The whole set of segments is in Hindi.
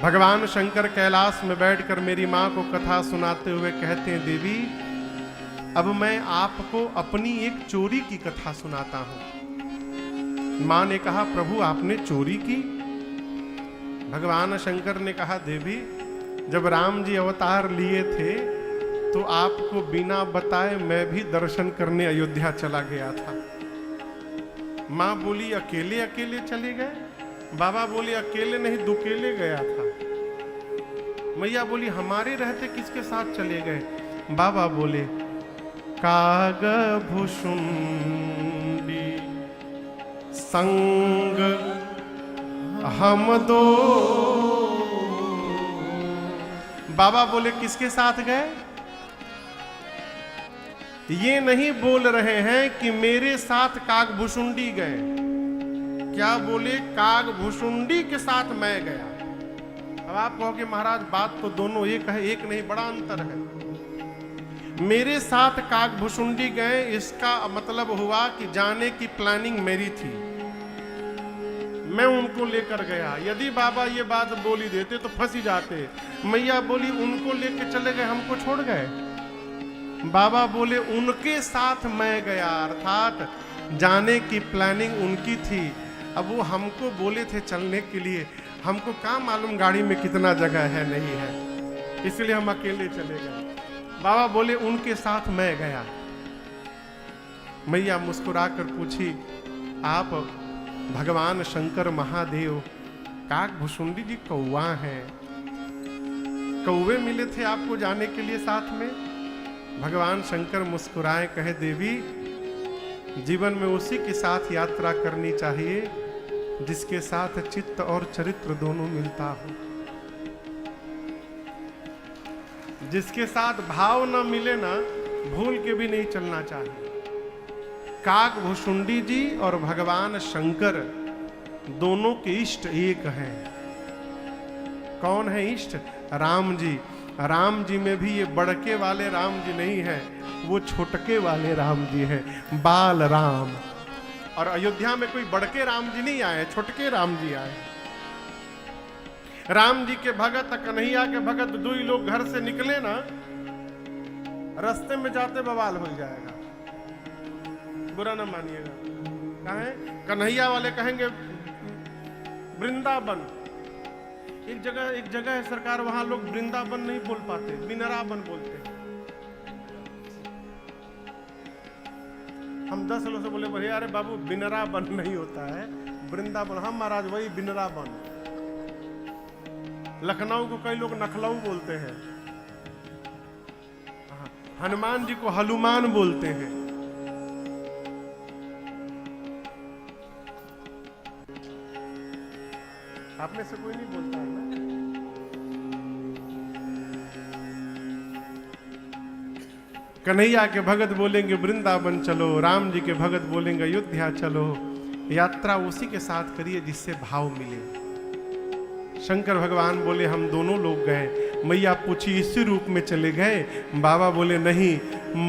भगवान शंकर कैलाश में बैठकर मेरी माँ को कथा सुनाते हुए कहते हैं, देवी अब मैं आपको अपनी एक चोरी की कथा सुनाता हूं। माँ ने कहा, प्रभु आपने चोरी की? भगवान शंकर ने कहा, देवी जब राम जी अवतार लिए थे तो आपको बिना बताए मैं भी दर्शन करने अयोध्या चला गया था। माँ बोली, अकेले अकेले चले गए? बाबा बोले, अकेले नहीं दुकेले गया था। मैया बोली, हमारे रहते किसके साथ चले गए? बाबा बोले, काग भुषुंडी संग हम दो। बाबा बोले, किसके साथ गए? ये नहीं बोल रहे हैं कि मेरे साथ कागभुषुंडी गए, क्या बोले? कागभुषुंडी के साथ मैं गया। अब आप कहोगे महाराज बात तो दोनों एक है, एक नहीं, बड़ा अंतर है। मेरे साथ कागभुषुंडी गए, इसका मतलब हुआ कि जाने की प्लानिंग मेरी थी, मैं उनको लेकर गया। यदि बाबा ये बात बोली देते तो फंस ही जाते। मैया बोली, उनको लेकर चले गए, हमको छोड़ गए? बाबा बोले, उनके साथ मैं गया, अर्थात जाने की प्लानिंग उनकी थी। अब वो हमको बोले थे चलने के लिए, हमको क्या मालूम गाड़ी में कितना जगह है नहीं है, इसलिए हम अकेले चले गए। बाबा बोले, उनके साथ मैं गया। मैया मुस्कुराकर पूछी, आप भगवान शंकर महादेव कागभुषुंडी जी कौवा हैं, कौवे मिले थे आपको जाने के लिए साथ में? भगवान शंकर मुस्कुराए, कहे, देवी जीवन में उसी के साथ यात्रा करनी चाहिए जिसके साथ चित्त और चरित्र दोनों मिलता हो। जिसके साथ भाव न मिले ना, भूल के भी नहीं चलना चाहिए। कागभुषुंडी जी और भगवान शंकर दोनों के इष्ट एक हैं। कौन है इष्ट? राम जी। राम जी में भी ये बड़के वाले राम जी नहीं है, वो छोटके वाले राम जी हैं, बाल राम। और अयोध्या में कोई बड़के राम जी नहीं आए, छोटके राम जी आए। राम जी के भगत, कन्हैया के भगत, दो ही लोग घर से निकले ना, रास्ते में जाते बवाल हो जाएगा, बुरा ना मानिएगा। कहें कन्हैया वाले कहेंगे वृंदावन, एक जगह है सरकार, वहां लोग वृंदावन नहीं बोल पाते, बिनरावन बोलते हैं। हम 10 लोगों से बोले, भैया अरे बाबू बिनरावन नहीं होता है, वृंदावन। हम महाराज वही बिनरावन। लखनऊ को कई लोग नखलऊ बोलते हैं, हनुमान जी को हनुमान बोलते हैं। आप में से कोई नहीं बोलता है ना? कन्हैया के भगत बोलेंगे वृंदावन चलो, राम जी के भगत बोलेंगे अयोध्या चलो। यात्रा उसी के साथ करिए जिससे भाव मिले। शंकर भगवान बोले, हम दोनों लोग गए। मैया पूछी, इसी रूप में चले गए? बाबा बोले, नहीं,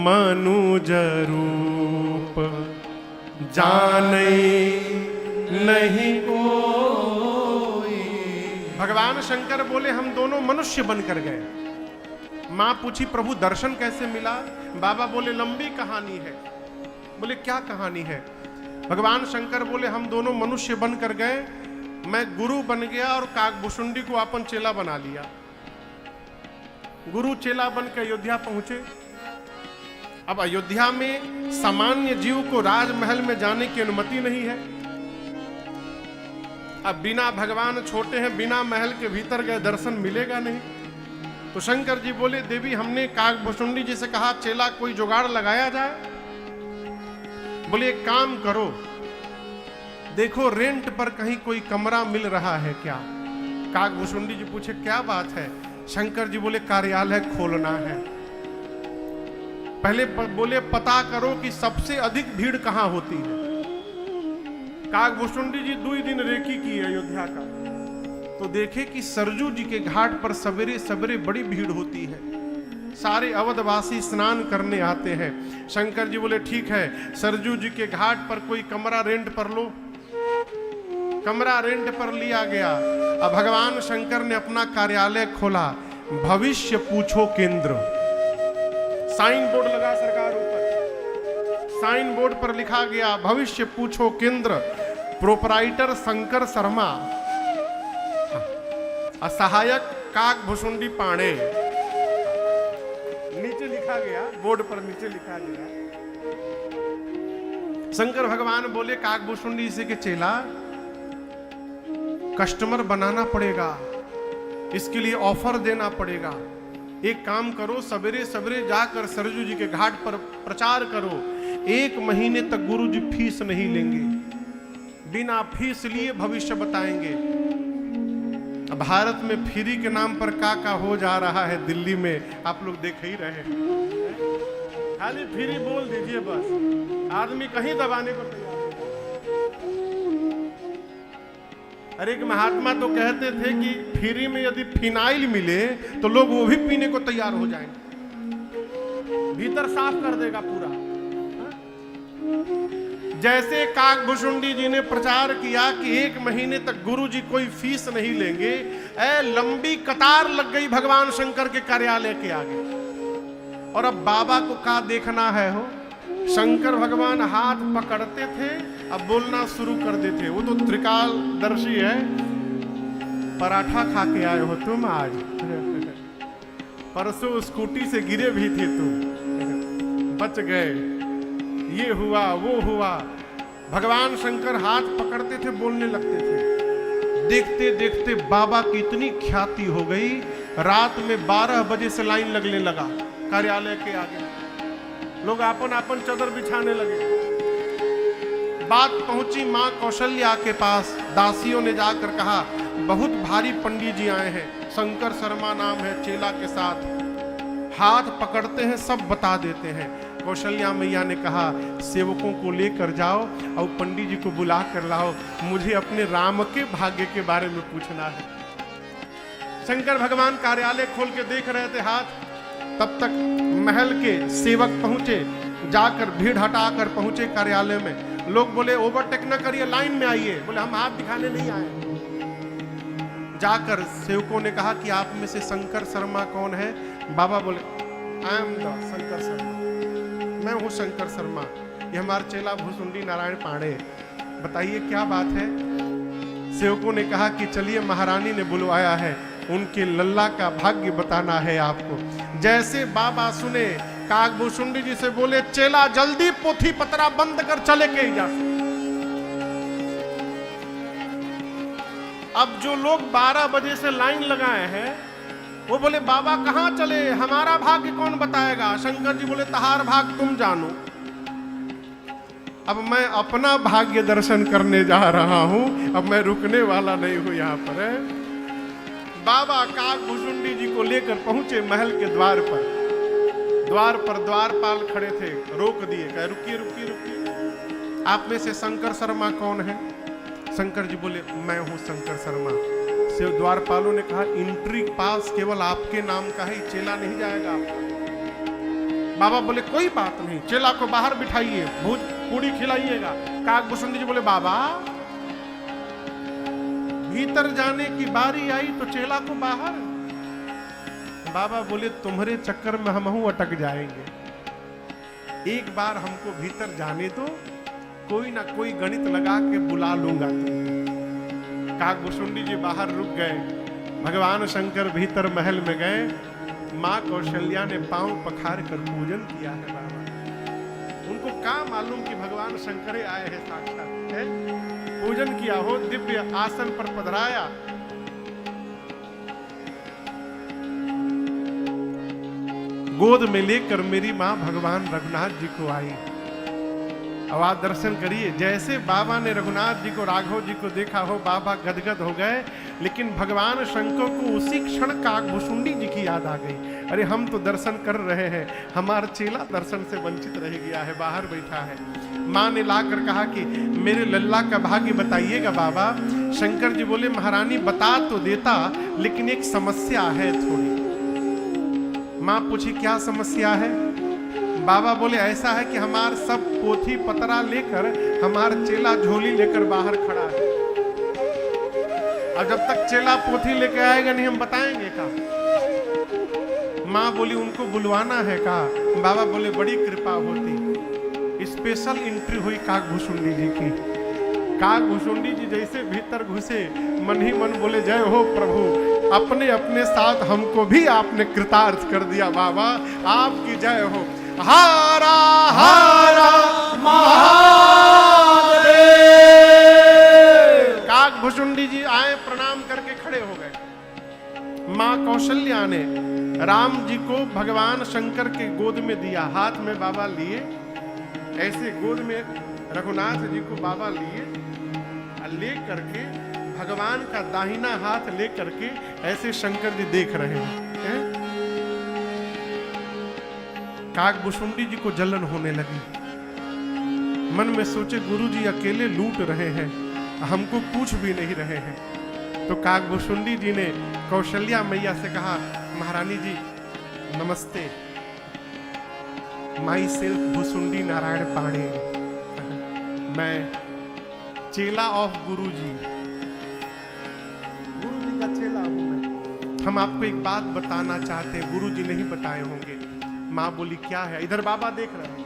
मनुज रूप जाने नहीं कोई। भगवान शंकर बोले, हम दोनों मनुष्य बनकर गए। मां पूछी, प्रभु दर्शन कैसे मिला? बाबा बोले, लंबी कहानी है। बोले, क्या कहानी है? भगवान शंकर बोले, हम दोनों मनुष्य बनकर गए, मैं गुरु बन गया और कागभुषुंडी को अपन चेला बना लिया। गुरु चेला बन के अयोध्या पहुंचे। अब अयोध्या में सामान्य जीव को राजमहल में जाने की अनुमति नहीं है। अब बिना भगवान छोटे हैं, बिना महल के भीतर गए दर्शन मिलेगा नहीं। तो शंकर जी बोले, देवी हमने कागभुषुंडी जी से कहा चेला कोई जुगाड़ लगाया जाए। बोले, एक काम करो, देखो रेंट पर कहीं कोई कमरा मिल रहा है क्या? कागभुषुंडी जी पूछे, क्या बात है? शंकर जी बोले, कार्यालय खोलना है। पहले बोले, पता करो कि सबसे अधिक भीड़ कहां होती है। कागभुषुंडी जी 2 दिन रेकी की अयोध्या का, तो देखे कि सरजू जी के घाट पर सवेरे सवेरे बड़ी भीड़ होती है। सारे अवधवासी स्नान करने आते हैं। शंकर जी बोले, ठीक है, सरजू जी के घाट पर कोई कमरा रेंट पर लो। कमरा रेंट पर लिया गया। अब भगवान शंकर ने अपना कार्यालय खोला, भविष्य पूछो केंद्र। साइन बोर्ड लगा सरकार ऊपर, साइन बोर्ड पर लिखा गया भविष्य पूछो केंद्र, प्रोपराइटर शंकर शर्मा, सहायक काकभुशुंडी पांडे। नीचे लिखा गया, बोर्ड पर नीचे लिखा गया। शंकर भगवान बोले काकभुशुंडी से के चेला, कस्टमर बनाना पड़ेगा, इसके लिए ऑफर देना पड़ेगा। एक काम करो, सवेरे सवेरे जाकर सरजू जी के घाट पर प्रचार करो, 1 महीने तक गुरु जी फीस नहीं लेंगे, बिना फीस लिए भविष्य बताएंगे। भारत में फ्री के नाम पर का हो जा रहा है, दिल्ली में आप लोग देख ही रहे हैं। खाली फ्री बोल दीजिए बस, आदमी कहीं दबाने को तैयार। अरे एक महात्मा तो कहते थे कि फ्री में यदि फिनाइल मिले तो लोग वो भी पीने को तैयार हो जाएंगे, भीतर साफ कर देगा पूरा। जैसे काकभुशुंडी जी ने प्रचार किया कि 1 महीने तक गुरु जी कोई फीस नहीं लेंगे, लंबी कतार लग गई भगवान शंकर के कार्यालय के आगे। और अब बाबा को क्या देखना है हो, शंकर भगवान हाथ पकड़ते थे, अब बोलना शुरू कर देते। वो तो त्रिकालदर्शी है। पराठा खा के आए हो तुम आज, परसों स्कूटी से गिरे भी थे तुम, बच गए, ये हुआ वो हुआ। भगवान शंकर हाथ पकड़ते थे, बोलने लगते थे। देखते देखते बाबा की इतनी ख्याति हो गई, रात में 12 बजे से लाइन लगने लगा कार्यालय के आगे। लोग आपन आपन चादर बिछाने लगे। बात पहुंची मां कौशल्या के पास, दासियों ने जाकर कहा बहुत भारी पंडित जी आए हैं, शंकर शर्मा नाम है, चेला के साथ हाथ पकड़ते हैं, सब बता देते हैं। कौशल्या मैया ने कहा सेवकों को लेकर जाओ और पंडित जी को बुला कर लाओ, मुझे अपने राम के भाग्य के बारे में पूछना है। शंकर भगवान कार्यालय खोल के देख रहे थे हाथ, तब तक महल के सेवक पहुंचे, जाकर भीड़ हटाकर पहुंचे कार्यालय में। लोग बोले ओवरटेक न करिए, लाइन में आइए। बोले हम हाथ दिखाने नहीं आए। जाकर सेवकों ने कहा कि आप में से शंकर शर्मा कौन है? बाबा बोले I am the Shankar Sharma, मैं हूँ शंकर शर्मा, ये हमारे चेला भुशुंडी नारायण पांडे, बताइए क्या बात है? सेवकों ने कहा कि चलिए महारानी ने बुलवाया है, उनके लल्ला का भाग्य बताना है आपको। जैसे बाबा सुने, काकभुशुंडी जी से बोले चेला जल्दी पोथी पतरा बंद कर, चले के ही जा। अब जो लोग 12 बजे से लाइन लगाए हैं वो बोले बाबा कहां चले, हमारा भाग्य कौन बताएगा? शंकर जी बोले तहार भाग तुम जानो, अब मैं अपना भाग्य दर्शन करने जा रहा हूं, अब मैं रुकने वाला नहीं हूं यहाँ पर। बाबा काकभुशुंडी जी को लेकर पहुंचे महल के द्वार पर। द्वार पर द्वारपाल खड़े थे, रोक दिए, कहे रुकिए रुकिए रुकिए, आप में से शंकर शर्मा कौन है? शंकर जी बोले मैं हूं शंकर शर्मा। से द्वारपालों ने कहा एंट्री पास केवल आपके नाम का है, चेला नहीं जाएगा आपका। बाबा बोले कोई बात नहीं, चेला को बाहर बिठाइए, भूज पूड़ी खिलाइएगा। काकभुशुंडी जी बोले बाबा भीतर जाने की बारी आई तो चेला को बाहर। बाबा बोले तुम्हारे चक्कर में हम अटक जाएंगे, एक बार हमको भीतर जाने दो, कोई ना कोई गणित लगा के बुला लूंगा तुम। काकभुशुंडी जी बाहर रुक गए, भगवान शंकर भीतर महल में गए। माँ कौशल्या ने पांव पखार कर पूजन किया है। बाबा उनको क्या मालूम कि भगवान शंकर आए हैं साक्षात है? पूजन किया हो, दिव्य आसन पर पधराया। गोद में लेकर मेरी माँ भगवान रघुनाथ जी को आई। अब आप दर्शन करिए, जैसे बाबा ने रघुनाथ जी को, राघव जी को देखा हो, बाबा गदगद हो गए। लेकिन भगवान शंकर को उसी क्षण काकभुशुंडी जी की याद आ गई। अरे हम तो दर्शन कर रहे हैं, हमारा चेला दर्शन से वंचित रह गया है, बाहर बैठा है। माँ ने लाकर कहा कि मेरे लल्ला का भाग्य बताइएगा बाबा। शंकर जी बोले महारानी बता तो देता, लेकिन एक समस्या है थोड़ी। माँ पूछी क्या समस्या है? बाबा बोले ऐसा है कि हमार सब पोथी पतरा लेकर हमार चेला झोली लेकर बाहर खड़ा है। अब जब तक चेला पोथी लेके आएगा नहीं हम बताएंगे का। माँ बोली उनको बुलवाना है का। बाबा बोले बड़ी कृपा होती। स्पेशल एंट्री हुई काकभूषुंडी जी की। काकभूषुंडी जी जैसे भीतर घुसे मन ही मन बोले जय हो प्रभु, अपने अपने साथ हमको भी आपने कृतार्थ कर दिया बाबा, आपकी जय हो। हारा हारा महादेव। काकभूषुंडी जी आए, प्रणाम करके खड़े हो गए। मां कौशल्या ने राम जी को भगवान शंकर के गोद में दिया। हाथ में बाबा लिए, ऐसे गोद में रघुनाथ जी को बाबा लिए, ले करके भगवान का दाहिना हाथ ले करके ऐसे शंकर जी देख रहे हैं। काकभूषुंडी जी को जलन होने लगी। मन में सोचे गुरु जी अकेले लूट रहे हैं, हमको पूछ भी नहीं रहे हैं। तो काकभूषुंडी जी ने कौशल्या मैया से कहा, महारानी जी नमस्ते, माई सेल्फ भूसुंडी नारायण पाणे, मैं चेला ऑफ गुरु जी का चेला हूं मैं। हम आपको एक बात बताना चाहते हैं, गुरु जी नहीं बताए होंगे। माँ बोली क्या है? इधर बाबा देख रहे हैं।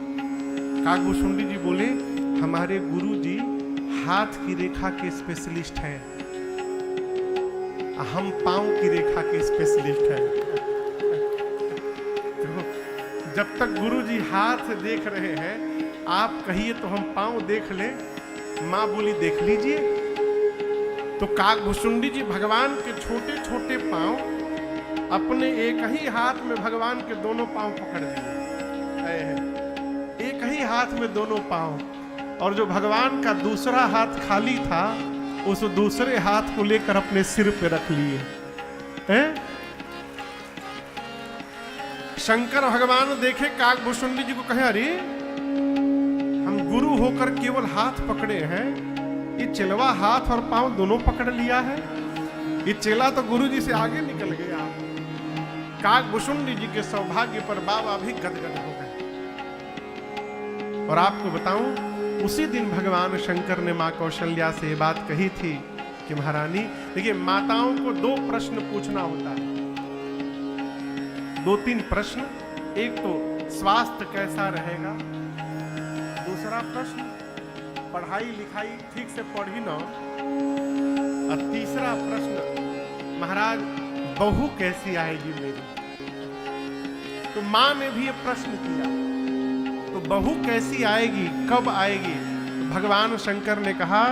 काकभूषुंडी जी बोले हमारे गुरु जी हाथ की रेखा के स्पेशलिस्ट हैं, हम पांव की रेखा के स्पेशलिस्ट हैं। तो जब तक गुरु जी हाथ देख रहे हैं, आप कहिए तो हम पांव देख लें। मां बोली देख लीजिए। तो काकभूषुंडी जी भगवान के छोटे छोटे पांव अपने एक ही हाथ में भगवान के दोनों पांव पकड़ लिए, एक ही हाथ में दोनों पांव, और जो भगवान का दूसरा हाथ खाली था उस दूसरे हाथ को लेकर अपने सिर पे रख लिए हैं। शंकर भगवान देखे काकभूषुंडी जी को, कहे अरे हम गुरु होकर केवल हाथ पकड़े हैं, ये चेलवा हाथ और पांव दोनों पकड़ लिया है। ये चेला तो गुरु जी से आगे निकल गया। काकभूषुंडी जी के सौभाग्य पर बाबा भी गदगद हो गए। और आपको बताऊं, उसी दिन भगवान शंकर ने मां कौशल्या से ये बात कही थी कि महारानी देखिए, माताओं को 2 प्रश्न पूछना होता है, 2-3 प्रश्न। एक तो स्वास्थ्य कैसा रहेगा, दूसरा प्रश्न पढ़ाई लिखाई ठीक से पढ़ी ना, और तीसरा प्रश्न महाराज बहू कैसी आएगी मेरी। तो मां ने भी ये प्रश्न किया, तो बहू कैसी आएगी, कब आएगी। तो भगवान शंकर ने कहा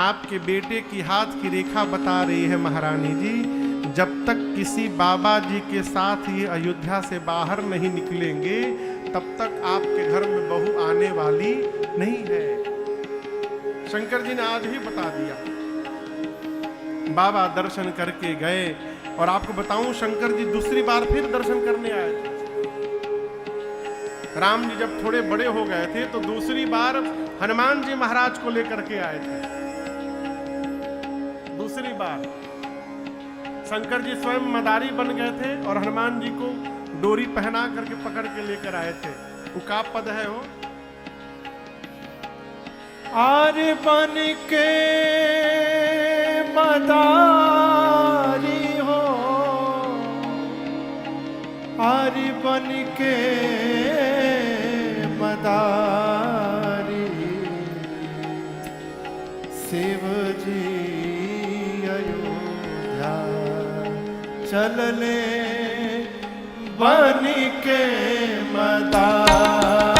आपके बेटे की हाथ की रेखा बता रही है महारानी जी, जब तक किसी बाबा जी के साथ ये अयोध्या से बाहर नहीं निकलेंगे तब तक आपके घर में बहू आने वाली नहीं है। शंकर जी ने आज ही बता दिया। बाबा दर्शन करके गए, और आपको बताऊं शंकर जी दूसरी बार फिर दर्शन करने आए थे। राम जी जब थोड़े बड़े हो गए थे तो दूसरी बार हनुमान जी महाराज को लेकर के आए थे। दूसरी बार शंकर जी स्वयं मदारी बन गए थे और हनुमान जी को डोरी पहना करके पकड़ के लेकर आए थे। वो का पद है वो, आर्य बन के मदारी हो, आर्य बन के मदारी, शिव जी अयोध्या चलले बन के मदारी।